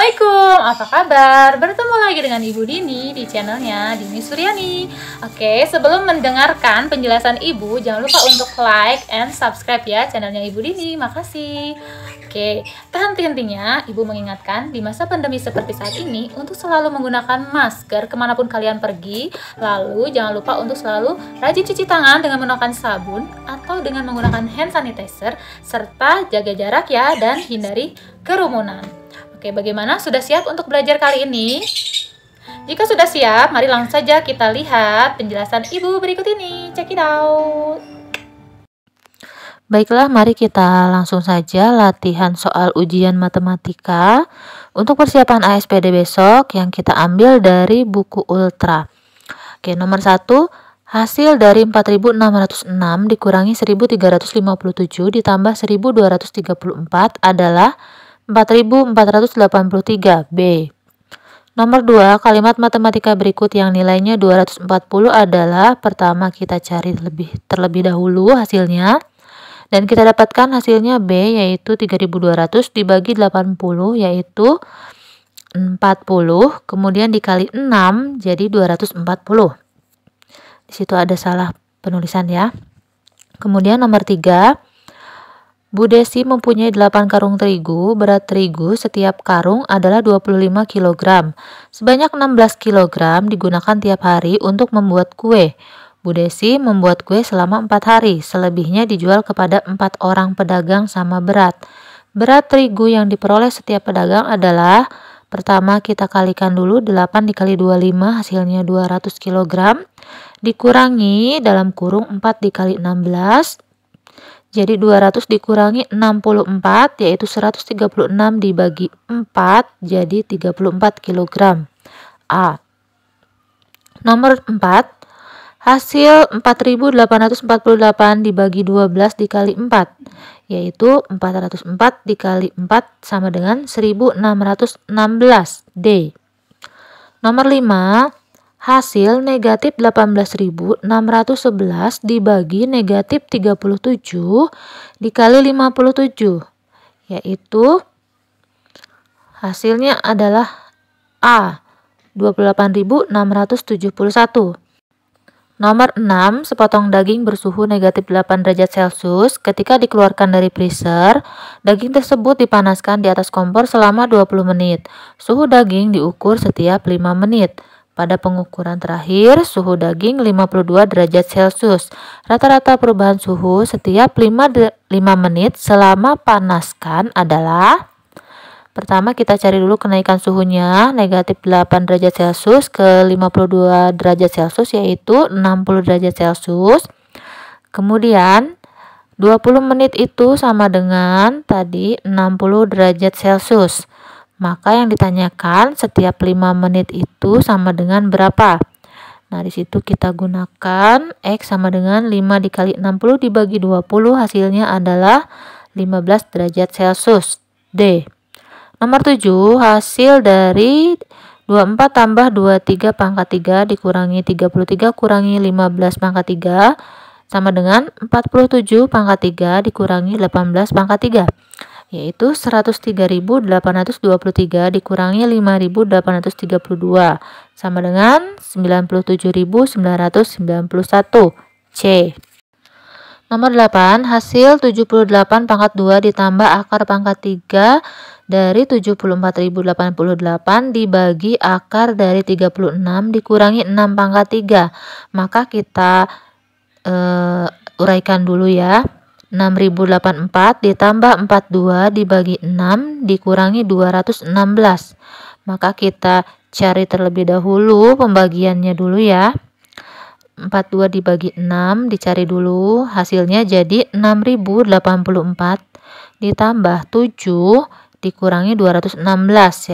Assalamualaikum, apa kabar? Bertemu lagi dengan Ibu Dini di channelnya Dini Suryani. Oke, sebelum mendengarkan penjelasan Ibu, jangan lupa untuk like and subscribe ya channelnya Ibu Dini. Makasih. Oke, tak henti-hentinya Ibu mengingatkan di masa pandemi seperti saat ini untuk selalu menggunakan masker kemanapun kalian pergi. Lalu jangan lupa untuk selalu rajin cuci tangan dengan menggunakan sabun atau dengan menggunakan hand sanitizer, serta jaga jarak ya dan hindari kerumunan. Oke, bagaimana? Sudah siap untuk belajar kali ini? Jika sudah siap, mari langsung saja kita lihat penjelasan Ibu berikut ini. Check it out. Baiklah, mari kita langsung saja latihan soal ujian matematika untuk persiapan ASPD besok yang kita ambil dari buku Ultra. Oke, nomor 1, hasil dari 4.606 dikurangi 1.357 ditambah 1.234 adalah 4.483. B. Nomor 2, kalimat matematika berikut yang nilainya 240 adalah, pertama kita cari terlebih dahulu hasilnya, dan kita dapatkan hasilnya B, yaitu 3.200 dibagi 80, yaitu 40, kemudian dikali 6, jadi 240. Di situ ada salah penulisan ya. Kemudian nomor 3, Bu Desi mempunyai 8 karung terigu, berat terigu setiap karung adalah 25 kg. Sebanyak 16 kg digunakan tiap hari untuk membuat kue. Bu Desi membuat kue selama 4 hari, selebihnya dijual kepada 4 orang pedagang sama berat. Berat terigu yang diperoleh setiap pedagang adalah, pertama kita kalikan dulu 8 dikali 25 hasilnya 200 kg, dikurangi dalam kurung 4 dikali 16, jadi 200 dikurangi 64, yaitu 136 dibagi 4, jadi 34 kg. A. Nomor 4, hasil 4.848 dibagi 12 dikali 4, yaitu 404 dikali 4 sama dengan 1.616. D. Nomor 5, hasil negatif 18.611 dibagi negatif 37 dikali 57, yaitu hasilnya adalah A, 28.671. Nomor 6, sepotong daging bersuhu negatif 8 derajat Celcius ketika dikeluarkan dari freezer, daging tersebut dipanaskan di atas kompor selama 20 menit. Suhu daging diukur setiap 5 menit. Pada pengukuran terakhir, suhu daging 52 derajat Celcius. Rata-rata perubahan suhu setiap 5 menit selama panaskan adalah, pertama kita cari dulu kenaikan suhunya, negatif 8 derajat Celcius ke 52 derajat Celcius, yaitu 60 derajat Celcius. Kemudian 20 menit itu sama dengan tadi 60 derajat Celcius. Maka yang ditanyakan setiap 5 menit itu sama dengan berapa? Nah, di situ kita gunakan X sama dengan 5 dikali 60 dibagi 20, hasilnya adalah 15 derajat Celcius. D. Nomor 7, hasil dari 24 tambah 23 pangkat 3 dikurangi 33 kurangi 15 pangkat 3 sama dengan 47 pangkat 3 dikurangi 18 pangkat 3. Yaitu 103.823 dikurangi 5.832 sama dengan 97.991. C. Nomor 8, hasil 78 pangkat 2 ditambah akar pangkat 3 dari 74.088 dibagi akar dari 36 dikurangi 6 pangkat 3. Maka kita uraikan dulu ya. 6.084 ditambah 42 dibagi 6 dikurangi 216. Maka kita cari terlebih dahulu pembagiannya dulu ya. 42 dibagi 6 dicari dulu, hasilnya jadi 6.084 ditambah 7 dikurangi 216,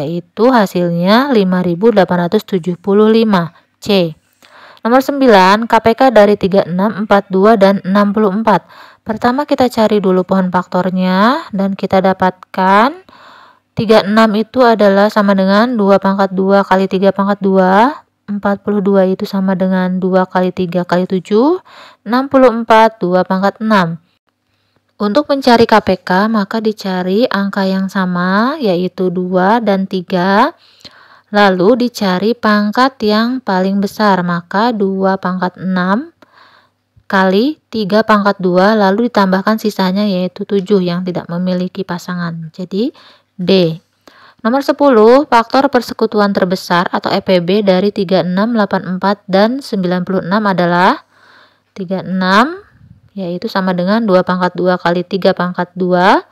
yaitu hasilnya 5.875. C. Nomor 9, KPK dari 36, 42, dan 64. Pertama kita cari dulu pohon faktornya, dan kita dapatkan 36 itu adalah sama dengan 2 pangkat 2 kali 3 pangkat 2, 42 itu sama dengan 2 kali 3 kali 7, 64, 2 pangkat 6. Untuk mencari KPK, maka dicari angka yang sama, yaitu 2 dan 3. Lalu dicari pangkat yang paling besar, maka 2 pangkat 6 kali 3 pangkat 2, lalu ditambahkan sisanya yaitu 7 yang tidak memiliki pasangan. Jadi D. Nomor 10, faktor persekutuan terbesar atau EPB dari 36, 84, dan 96 adalah 36, yaitu sama dengan 2 pangkat 2 kali 3 pangkat 2,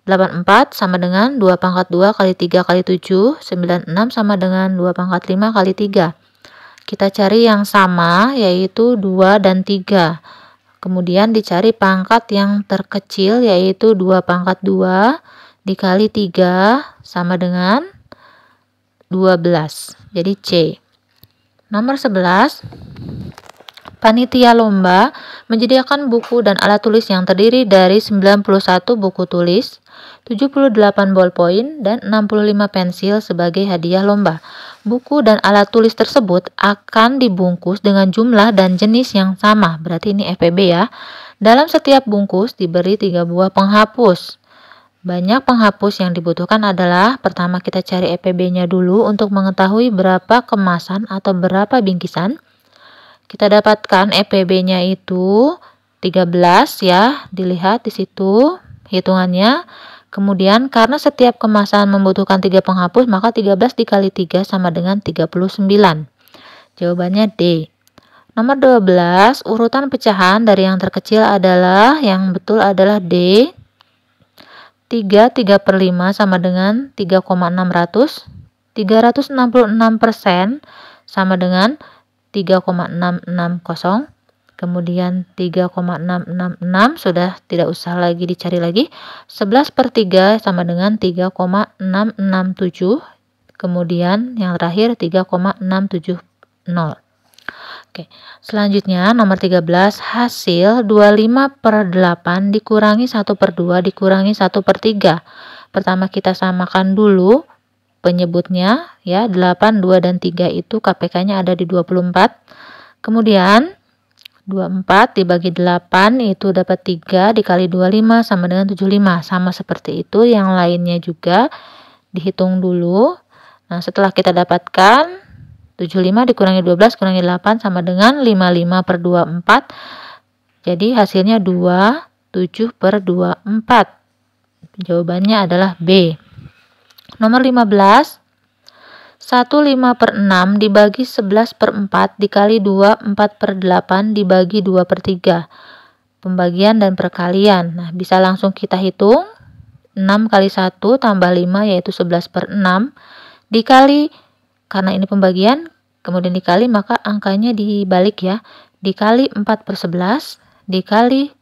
84 sama dengan 2 pangkat 2 kali 3 kali 7, 96 sama dengan 2 pangkat 5 kali 3. Kita cari yang sama, yaitu 2 dan 3. Kemudian dicari pangkat yang terkecil, yaitu 2 pangkat 2 dikali 3 sama dengan 12. Jadi C. Nomor 11, panitia lomba menyediakan buku dan alat tulis yang terdiri dari 91 buku tulis, 78 ballpoint, dan 65 pensil sebagai hadiah lomba. Buku dan alat tulis tersebut akan dibungkus dengan jumlah dan jenis yang sama. Berarti ini FPB ya. Dalam setiap bungkus diberi 3 buah penghapus. Banyak penghapus yang dibutuhkan adalah, pertama kita cari EPB-nya dulu untuk mengetahui berapa kemasan atau berapa bingkisan. Kita dapatkan EPB-nya itu 13 ya, dilihat di situ hitungannya. Kemudian karena setiap kemasan membutuhkan 3 penghapus, maka 13 dikali 3 sama dengan 39. Jawabannya D. Nomor 12, urutan pecahan dari yang terkecil adalah, yang betul adalah D. 3/5 sama dengan 3,600. 366% sama dengan 3,660. Kemudian 3,666 sudah tidak usah lagi dicari lagi. 11/3 sama dengan 3,667. Kemudian yang terakhir 3,670. Oke, selanjutnya nomor 13, hasil 25/8 dikurangi 1/2 dikurangi 1/3. Pertama kita samakan dulu penyebutnya ya, 8, 2, dan 3 itu KPK-nya ada di 24. Kemudian 24 dibagi 8 itu dapat 3 dikali 25 sama dengan 75. Sama seperti itu, yang lainnya juga dihitung dulu. Nah, setelah kita dapatkan 75 dikurangi 12 kurangi 8 sama dengan 55/24. Jadi hasilnya 2, 7/24. Jawabannya adalah B. Nomor 15, 1/5/6 dibagi 11/4 dikali 2, 4/8 dibagi 2/3. Pembagian dan perkalian. Nah, bisa langsung kita hitung. 6 kali 1 tambah 5 yaitu 11/6 dikali, karena ini pembagian, kemudian dikali, maka angkanya dibalik ya. Dikali 4/11 dikali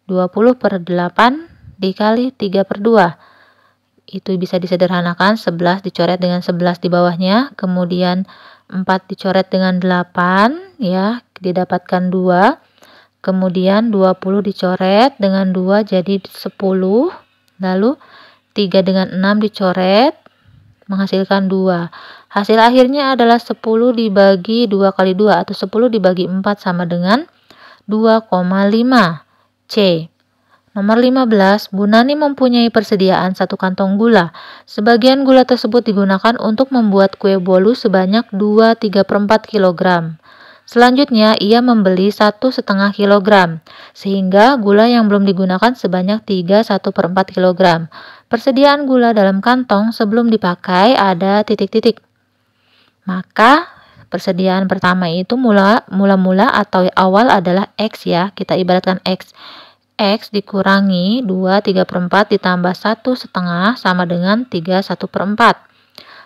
20/8 dikali 3/2. Itu bisa disederhanakan, 11 dicoret dengan 11 di bawahnya, kemudian 4 dicoret dengan 8 ya, didapatkan 2, kemudian 20 dicoret dengan 2 jadi 10, lalu 3 dengan 6 dicoret menghasilkan 2. Hasil akhirnya adalah 10 dibagi 2 kali 2 atau 10 dibagi 4 sama dengan 2,5. C. Nomor 15, Bu Nani mempunyai persediaan 1 kantong gula. Sebagian gula tersebut digunakan untuk membuat kue bolu sebanyak 2/3/4 kg. Selanjutnya, ia membeli 1,5 kg, sehingga gula yang belum digunakan sebanyak 3/1/4 kg. Persediaan gula dalam kantong sebelum dipakai ada titik-titik. Maka persediaan pertama itu mula-mula atau awal adalah X ya, kita ibaratkan X. X dikurangi 2/3/4 ditambah 1,5 sama dengan 3/1/4.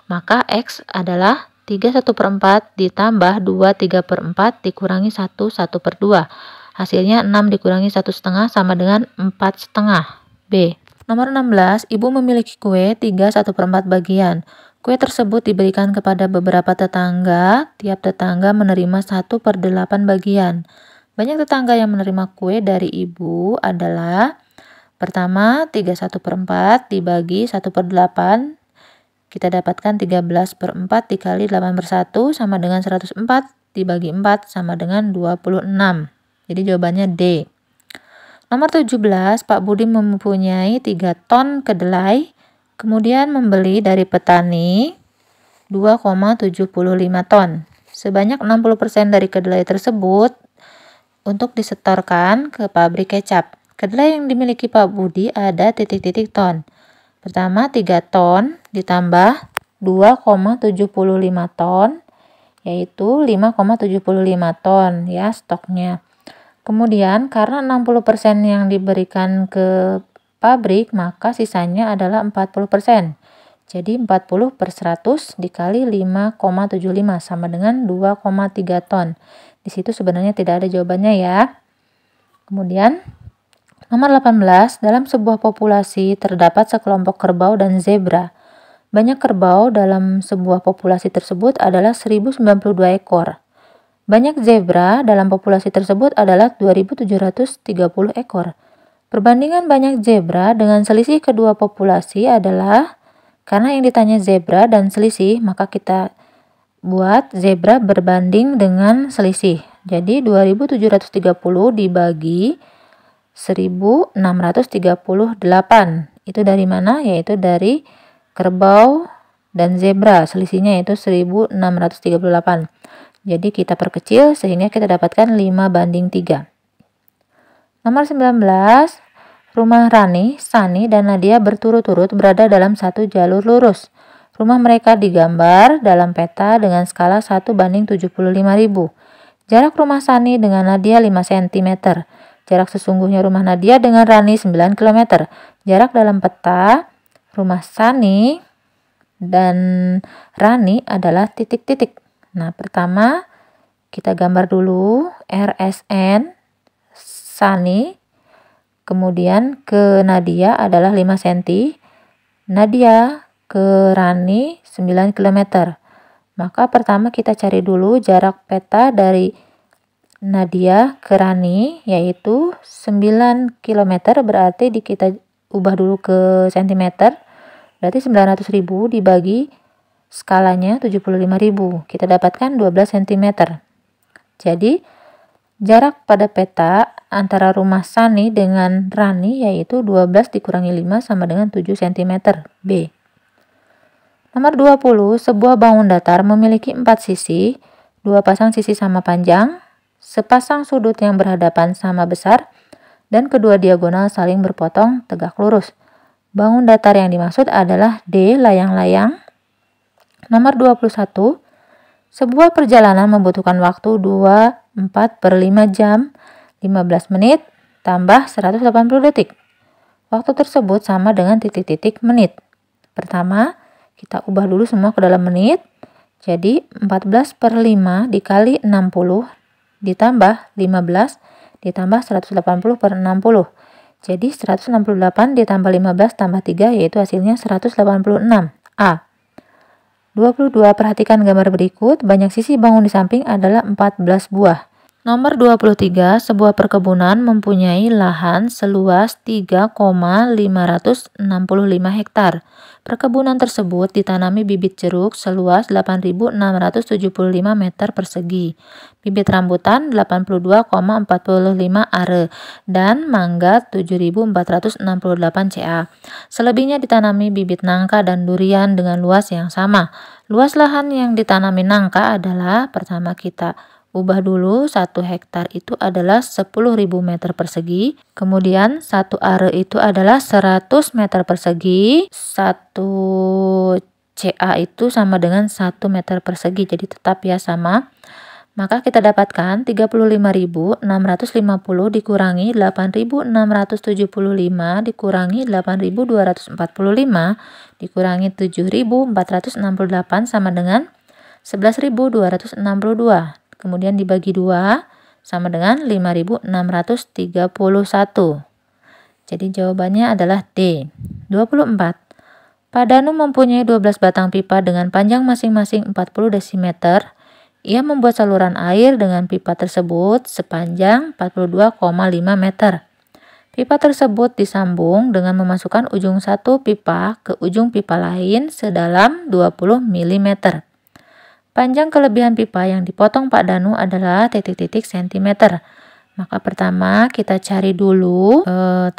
Maka X adalah 3/1/4 ditambah 2/3/4 dikurangi 1/1/2. Hasilnya 6 dikurangi 1,5 sama dengan 4,5. B. Nomor 16, Ibu memiliki kue 3/1/4 bagian. Kue tersebut diberikan kepada beberapa tetangga. Tiap tetangga menerima 1/8 bagian. Banyak tetangga yang menerima kue dari Ibu adalah, pertama 3/1/4 dibagi 1/8, kita dapatkan 13/4 dikali 8/1 sama dengan 104 dibagi 4 sama dengan 26. Jadi jawabannya D. Nomor 17, Pak Budi mempunyai 3 ton kedelai, kemudian membeli dari petani 2,75 ton. Sebanyak 60% dari kedelai tersebut untuk disetorkan ke pabrik kecap. Kedelai yang dimiliki Pak Budi ada titik-titik ton. Pertama 3 ton ditambah 2,75 ton, yaitu 5,75 ton ya stoknya. Kemudian karena 60% yang diberikan ke pabrik, maka sisanya adalah 40%. Jadi 40 per 100 dikali 5,75 sama dengan 2,3 ton. Di situ sebenarnya tidak ada jawabannya ya. Kemudian nomor 18, dalam sebuah populasi terdapat sekelompok kerbau dan zebra. Banyak kerbau dalam sebuah populasi tersebut adalah 1092 ekor. Banyak zebra dalam populasi tersebut adalah 2730 ekor. Perbandingan banyak zebra dengan selisih kedua populasi adalah, karena yang ditanya zebra dan selisih, maka kita buat zebra berbanding dengan selisih. Jadi 2730 dibagi 1638. Itu dari mana? Yaitu dari kerbau dan zebra. Selisihnya yaitu 1638. Jadi kita perkecil sehingga kita dapatkan 5:3. Nomor 19, rumah Rani, Sani, dan Nadia berturut-turut berada dalam satu jalur lurus. Rumah mereka digambar dalam peta dengan skala 1:75.000. Jarak rumah Sani dengan Nadia 5 cm. Jarak sesungguhnya rumah Nadia dengan Rani 9 km. Jarak dalam peta rumah Sani dan Rani adalah titik-titik. Nah, pertama kita gambar dulu RSN Sani, kemudian ke Nadia adalah 5 cm, Nadia ke Rani 9 km. Maka pertama kita cari dulu jarak peta dari Nadia ke Rani, yaitu 9 km, berarti kita ubah dulu ke cm, berarti 900.000 dibagi skalanya 75.000, kita dapatkan 12 cm. Jadi jarak pada peta antara rumah Sani dengan Rani yaitu 12 dikurangi 5 sama dengan 7 cm. B. Nomor 20, sebuah bangun datar memiliki 4 sisi, 2 pasang sisi sama panjang, sepasang sudut yang berhadapan sama besar, dan kedua diagonal saling berpotong tegak lurus. Bangun datar yang dimaksud adalah D, layang-layang. Nomor 21, sebuah perjalanan membutuhkan waktu 24/5 jam, 15 menit, tambah 180 detik. Waktu tersebut sama dengan titik-titik menit. Pertama, kita ubah dulu semua ke dalam menit. Jadi 14/5 dikali 60 ditambah 15 ditambah 180/60. Jadi 168 ditambah 15 tambah 3 yaitu hasilnya 186. A. 22. Perhatikan gambar berikut. Banyak sisi bangun di samping adalah 14 buah. Nomor 23. Sebuah perkebunan mempunyai lahan seluas 3,565 hektar. Perkebunan tersebut ditanami bibit jeruk seluas 8.675 meter persegi, bibit rambutan 82,45 are, dan mangga 7.468 ca. Selebihnya ditanami bibit nangka dan durian dengan luas yang sama. Luas lahan yang ditanami nangka adalah, pertama kita ubah dulu, 1 hektar itu adalah 10.000 meter persegi, kemudian 1 are itu adalah 100 meter persegi, 1 ca itu sama dengan 1 meter persegi, jadi tetap ya sama. Maka kita dapatkan 35.650 dikurangi 8.675 dikurangi 8.245 dikurangi 7.468 sama dengan 11.262. Kemudian dibagi 2 sama dengan 5.631. Jadi jawabannya adalah D. 24. Pak Danu mempunyai 12 batang pipa dengan panjang masing-masing 40 desimeter. Ia membuat saluran air dengan pipa tersebut sepanjang 42,5 meter. Pipa tersebut disambung dengan memasukkan ujung satu pipa ke ujung pipa lain sedalam 20 mm. Panjang kelebihan pipa yang dipotong Pak Danu adalah titik-titik cm. Maka pertama kita cari dulu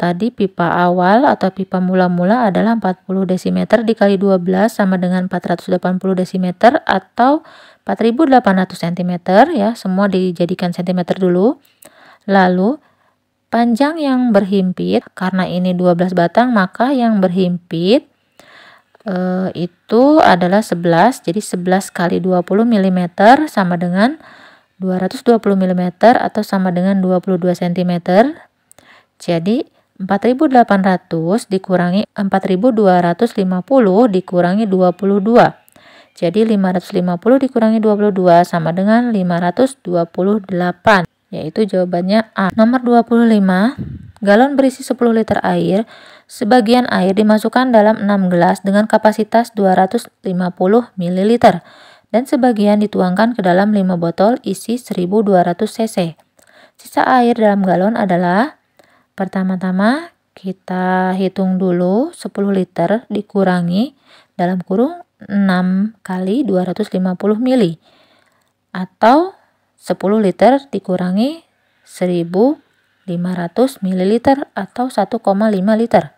tadi pipa awal atau pipa mula-mula adalah 40 desimeter dikali 12 sama dengan 480 desimeter atau 4800 cm ya, semua dijadikan centimeter dulu. Lalu panjang yang berhimpit, karena ini 12 batang maka yang berhimpit itu adalah 11, jadi 11 kali 20 mm sama dengan 220 mm atau sama dengan 22 cm. Jadi 4800 dikurangi 4250 dikurangi 22. Jadi 550 dikurangi 22 sama dengan 528. Yaitu jawabannya A. Nomor 25, galon berisi 10 liter air. Sebagian air dimasukkan dalam 6 gelas dengan kapasitas 250 ml. Dan sebagian dituangkan ke dalam 5 botol isi 1200 cc. Sisa air dalam galon adalah, pertama-tama kita hitung dulu 10 liter dikurangi dalam kurung 6 kali 250 ml atau 10 liter dikurangi 1500 ml atau 1,5 liter.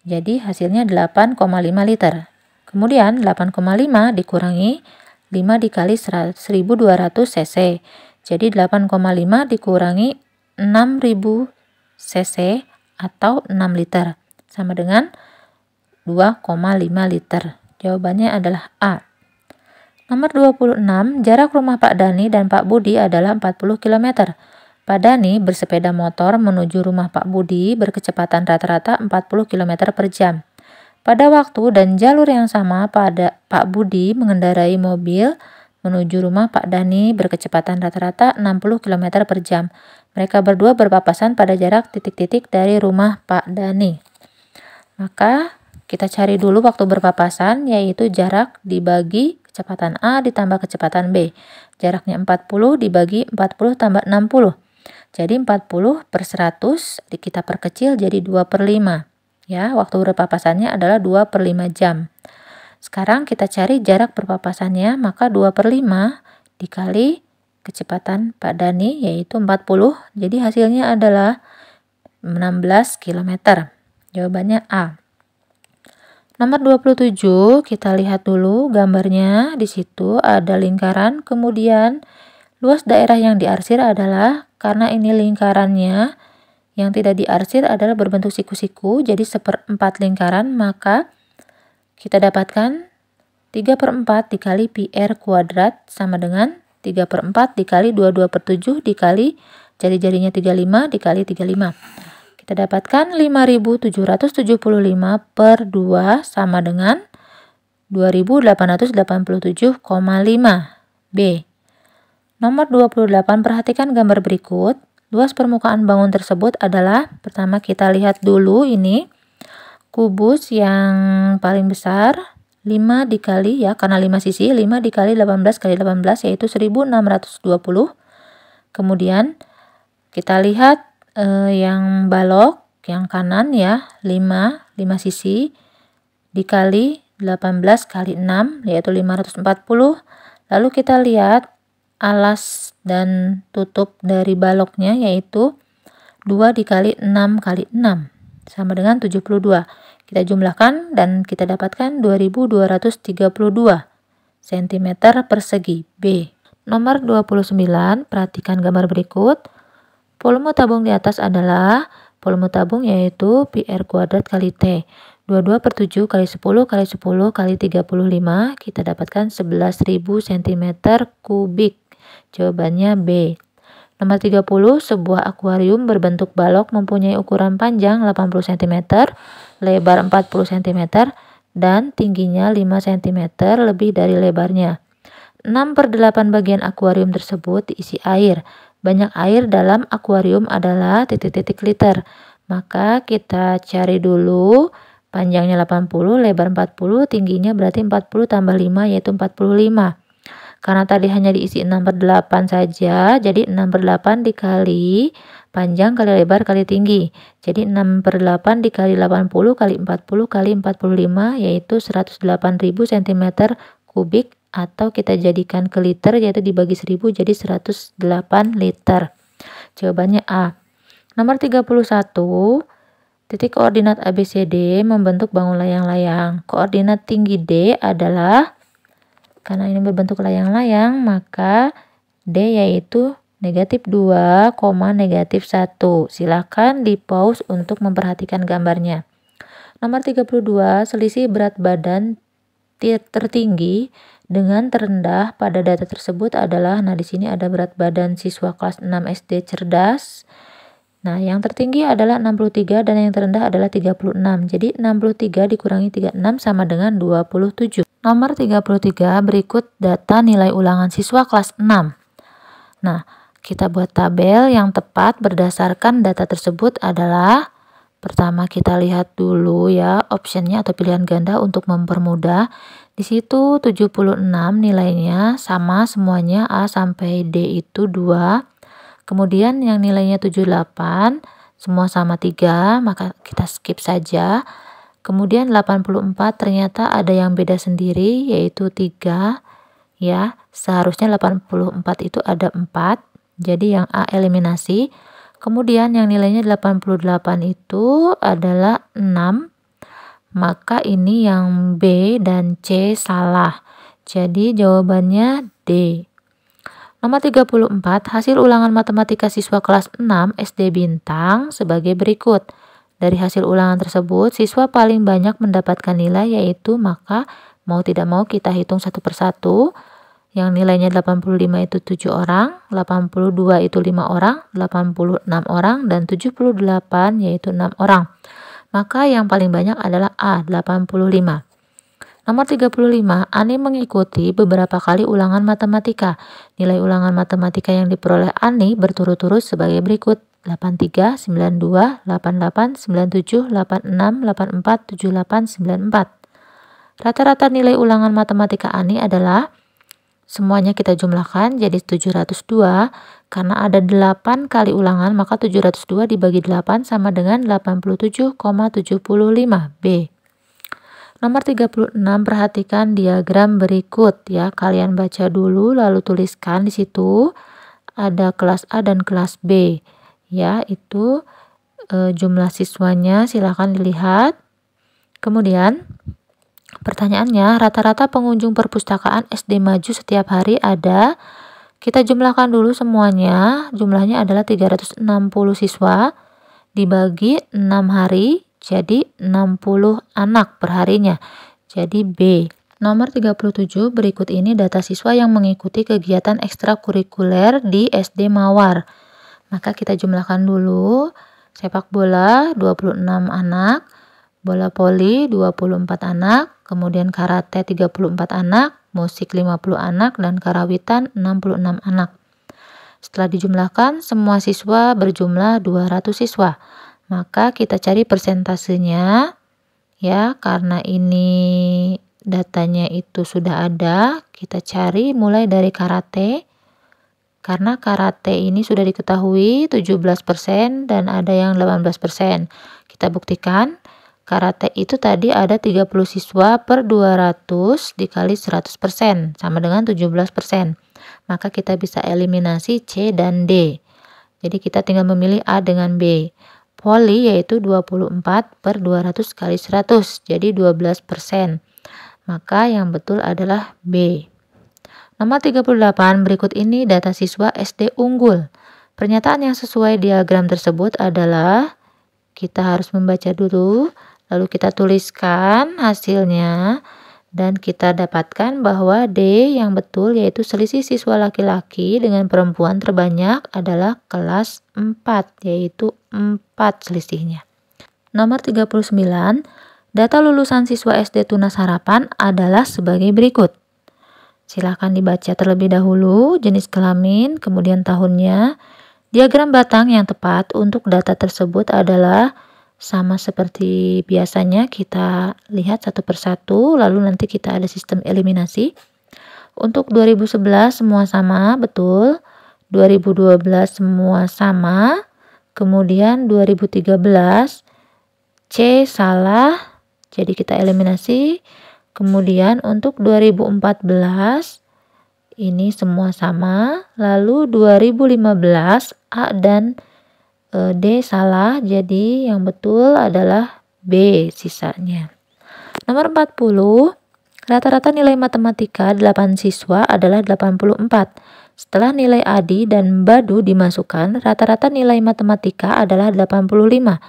Jadi hasilnya 8,5 liter. Kemudian 8,5 dikurangi 5 dikali 1200 cc. Jadi 8,5 dikurangi 6000 cc atau 6 liter. Sama dengan 2,5 liter. Jawabannya adalah A. Nomor 26, jarak rumah Pak Dani dan Pak Budi adalah 40 km. Pak Dani bersepeda motor menuju rumah Pak Budi berkecepatan rata-rata 40 km per jam. Pada waktu dan jalur yang sama, Pak Budi mengendarai mobil menuju rumah Pak Dani berkecepatan rata-rata 60 km per jam. Mereka berdua berpapasan pada jarak titik-titik dari rumah Pak Dani. Maka kita cari dulu waktu berpapasan, yaitu jarak dibagi kecepatan A ditambah kecepatan B. Jaraknya 40 dibagi 40 tambah 60. Jadi 40 per 100 kita perkecil jadi 2/5. Ya, waktu berpapasannya adalah 2/5 jam. Sekarang kita cari jarak berpapasannya, maka 2/5 dikali kecepatan Pak Dani yaitu 40. Jadi hasilnya adalah 16 km. Jawabannya A. Nomor 27, kita lihat dulu gambarnya. Di situ ada lingkaran, kemudian luas daerah yang diarsir adalah, karena ini lingkarannya, yang tidak diarsir adalah berbentuk siku-siku, jadi 1/4 lingkaran, maka kita dapatkan 3/4 dikali pi r kuadrat sama dengan 3/4 dikali 22/7 dikali jari-jarinya 35 dikali 35. Kita dapatkan 5775 per 2 sama dengan 2887,5. B. Nomor 28, perhatikan gambar berikut. Luas permukaan bangun tersebut adalah, pertama kita lihat dulu ini kubus yang paling besar 5 dikali ya, karena 5 sisi, 5 dikali 18 kali 18 yaitu 1620. Kemudian kita lihat yang balok yang kanan ya, 5 sisi dikali 18 kali 6 yaitu 540. Lalu kita lihat alas dan tutup dari baloknya yaitu 2 dikali 6 kali 6 sama dengan 72. Kita jumlahkan dan kita dapatkan 2232 cm persegi. B. Nomor 29, perhatikan gambar berikut. Volume tabung di atas adalah volume tabung yaitu pi r kuadrat kali T. 22/7 kali 10 kali 10 kali 35, kita dapatkan 11.000 cm kubik. Jawabannya B. Nomor 30, sebuah akuarium berbentuk balok mempunyai ukuran panjang 80 cm, lebar 40 cm, dan tingginya 5 cm lebih dari lebarnya. 6/8 bagian akuarium tersebut diisi air. Banyak air dalam akuarium adalah titik-titik liter. Maka kita cari dulu panjangnya 80, lebar 40, tingginya berarti 40 tambah 5 yaitu 45. Karena tadi hanya diisi 6/8 saja, jadi 6/8 dikali panjang kali lebar kali tinggi. Jadi 6/8 dikali 80 kali 40 kali 45 yaitu 108.000 cm kubik, atau kita jadikan ke liter yaitu dibagi 1000 jadi 108 liter. Jawabannya A. Nomor 31, titik koordinat ABCD membentuk bangun layang-layang. Koordinat tinggi D adalah, karena ini berbentuk layang-layang, maka D yaitu negatif 2, negatif 1. Silakan di pause untuk memperhatikan gambarnya. Nomor 32, selisih berat badan tertinggi dengan terendah pada data tersebut adalah, nah di sini ada berat badan siswa kelas 6 SD cerdas. Nah, yang tertinggi adalah 63 dan yang terendah adalah 36. Jadi 63 dikurangi 36 sama dengan 27. Nomor 33, berikut data nilai ulangan siswa kelas 6. Nah, kita buat tabel yang tepat berdasarkan data tersebut adalah, pertama kita lihat dulu ya optionnya atau pilihan ganda untuk mempermudah. Di situ 76 nilainya sama semuanya, A sampai D itu 2. Kemudian yang nilainya 78 semua sama 3, maka kita skip saja. Kemudian 84 ternyata ada yang beda sendiri yaitu 3 ya. Seharusnya 84 itu ada 4. Jadi yang A eliminasi. Kemudian yang nilainya 88 itu adalah 6. Maka ini yang B dan C salah. Jadi jawabannya D. Nomor 34, hasil ulangan matematika siswa kelas 6 SD Bintang sebagai berikut. Dari hasil ulangan tersebut, siswa paling banyak mendapatkan nilai yaitu, maka mau tidak mau kita hitung satu persatu. Yang nilainya 85 itu 7 orang, 82 itu 5 orang, 86 orang, dan 78 yaitu 6 orang. Maka yang paling banyak adalah A, 85. Nomor 35, Ani mengikuti beberapa kali ulangan matematika. Nilai ulangan matematika yang diperoleh Ani berturut-turut sebagai berikut: 83, 92, 88, 97, 86, 84, 78, 94. Rata-rata nilai ulangan matematika Ani adalah, semuanya kita jumlahkan jadi 702. Karena ada 8 kali ulangan, maka 702 dibagi 8 sama dengan 87,75 B. Nomor 36, perhatikan diagram berikut ya. Kalian baca dulu lalu tuliskan di situ ada kelas A dan kelas B. Ya, itu jumlah siswanya silahkan dilihat. Kemudian pertanyaannya, rata-rata pengunjung perpustakaan SD Maju setiap hari ada, kita jumlahkan dulu semuanya. Jumlahnya adalah 360 siswa dibagi 6 hari. Jadi 60 anak perharinya. Jadi B. Nomor 37, berikut ini data siswa yang mengikuti kegiatan ekstrakurikuler di SD Mawar. Maka kita jumlahkan dulu. Sepak bola 26 anak, bola voli 24 anak, kemudian karate 34 anak, musik 50 anak, dan karawitan 66 anak. Setelah dijumlahkan, semua siswa berjumlah 200 siswa. Maka kita cari persentasenya ya, karena ini datanya itu sudah ada. Kita cari mulai dari karate. Karena karate ini sudah diketahui 17% dan ada yang 18%. Kita buktikan karate itu tadi ada 30 siswa per 200 dikali 100% sama dengan 17%. Maka kita bisa eliminasi C dan D. Jadi kita tinggal memilih A dengan B. Voli yaitu 24 per 200 kali 100, jadi 12%. Maka yang betul adalah B. Nomor 38, berikut ini data siswa SD Unggul. Pernyataan yang sesuai diagram tersebut adalah, kita harus membaca dulu, lalu kita tuliskan hasilnya, dan kita dapatkan bahwa D yang betul yaitu selisih siswa laki-laki dengan perempuan terbanyak adalah kelas 4, yaitu 4 selisihnya. Nomor 39, data lulusan siswa SD Tunas Harapan adalah sebagai berikut. Silakan dibaca terlebih dahulu jenis kelamin, kemudian tahunnya. Diagram batang yang tepat untuk data tersebut adalah sama seperti biasanya, kita lihat satu persatu, lalu nanti kita ada sistem eliminasi. Untuk 2011 semua sama, betul. 2012 semua sama. Kemudian 2013 C salah, jadi kita eliminasi. Kemudian untuk 2014 Ini semua sama. Lalu 2015 A dan D salah, jadi yang betul adalah B sisanya. Nomor 40, rata-rata nilai matematika 8 siswa adalah 84. Setelah nilai Adi dan Badu dimasukkan, rata-rata nilai matematika adalah 85.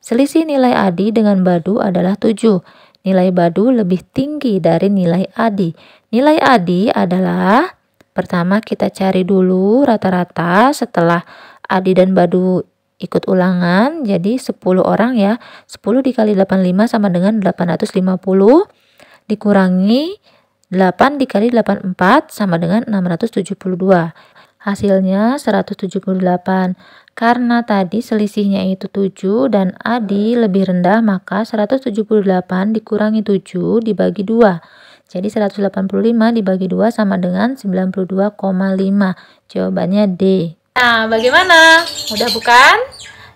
Selisih nilai Adi dengan Badu adalah 7. Nilai Badu lebih tinggi dari nilai Adi. Nilai Adi adalah, pertama kita cari dulu rata-rata setelah Adi dan Badu ikut ulangan, jadi 10 orang ya. 10 dikali 85 sama dengan 850, dikurangi 8 dikali 84 sama dengan 672. Hasilnya 178. Karena tadi selisihnya itu 7 dan Adi lebih rendah, maka 178 dikurangi 7 dibagi 2. Jadi 185 dibagi 2 sama dengan 92,5. Jawabannya D. Nah, bagaimana? Mudah bukan?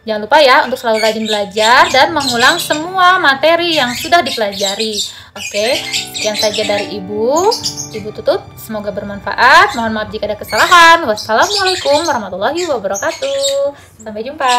Jangan lupa ya untuk selalu rajin belajar dan mengulang semua materi yang sudah dipelajari. Oke, sekian saja dari Ibu. Ibu tutup, semoga bermanfaat. Mohon maaf jika ada kesalahan. Wassalamualaikum warahmatullahi wabarakatuh. Sampai jumpa.